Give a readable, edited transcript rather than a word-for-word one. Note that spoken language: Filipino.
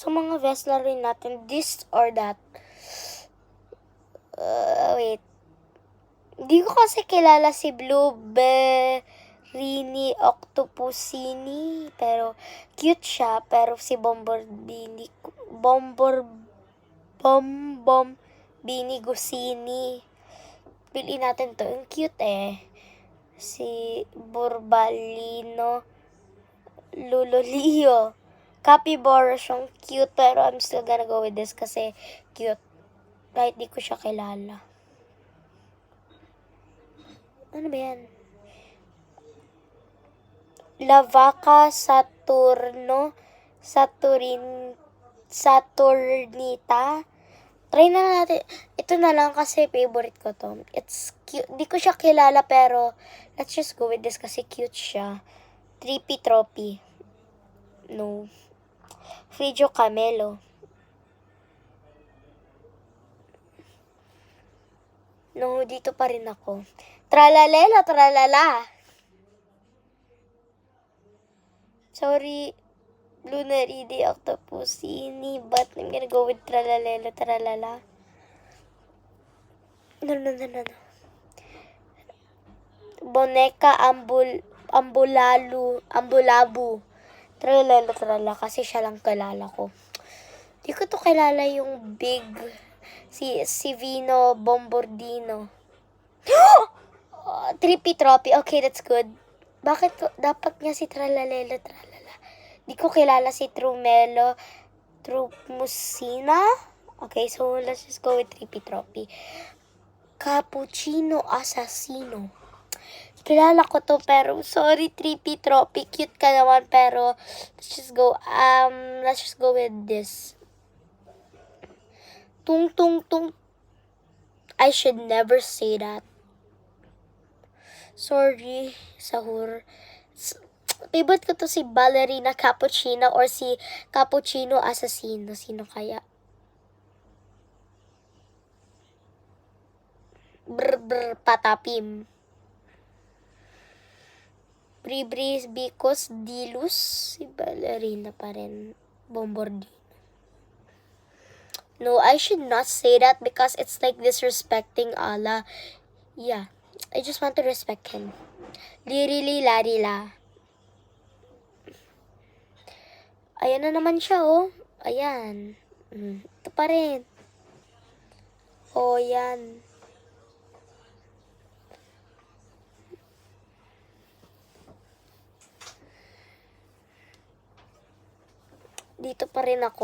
Sa mga Vesla rin natin, this or that. Wait. Hindi ko kasi kilala si Blueberry Octopusini. Pero, cute siya. Pero si Bombordini Gusini. Piliin natin to. Ang cute eh. Si Burbalino Lulolio. Capybara siyang cute, pero I'm still gonna go with this kasi cute. Kahit di ko siya kilala. Ano ba yan? Lavaca Saturnita. Try na natin. Ito na lang kasi favorite ko to. It's cute. Di ko siya kilala pero let's just go with this kasi cute siya. Trippy Tropy. No. Frigio Camelo. No, dito pa rin ako. Tralalelo, tralala. Sorry, Lunaridi Octopusini, but I'm gonna go with tralalelo, tralala. No. Boneka Ambulabu. Tralala, tralala, kasi siya lang kilala ko. Di ko to kilala yung big, si Vino Bombordino. Trippy Tropy, okay, that's good. Bakit dapat nga si Tralalelo, tralala? Di ko kilala si Trumusina. Okay, so let's just go with Trippy Tropy. Cappuccino Assassino. Kilala ko to pero sorry Trippy Tropy, cute ka naman pero let's just go with this. Tung. I should never say that. Sorry, sahur. Favorite ko to si Ballerina Cappuccino or si Cappuccino Assassino. Sino kaya? Patapim. Bribris Bicos Dilus. Si Ballerina pa rin. Bombordino. No, I should not say that because it's like disrespecting Allah. Yeah, I just want to respect him. Lirili larila. Ayan na naman siya, oh. Ayan. Ito pa rin. Oh, yan. Dito pa rin ako.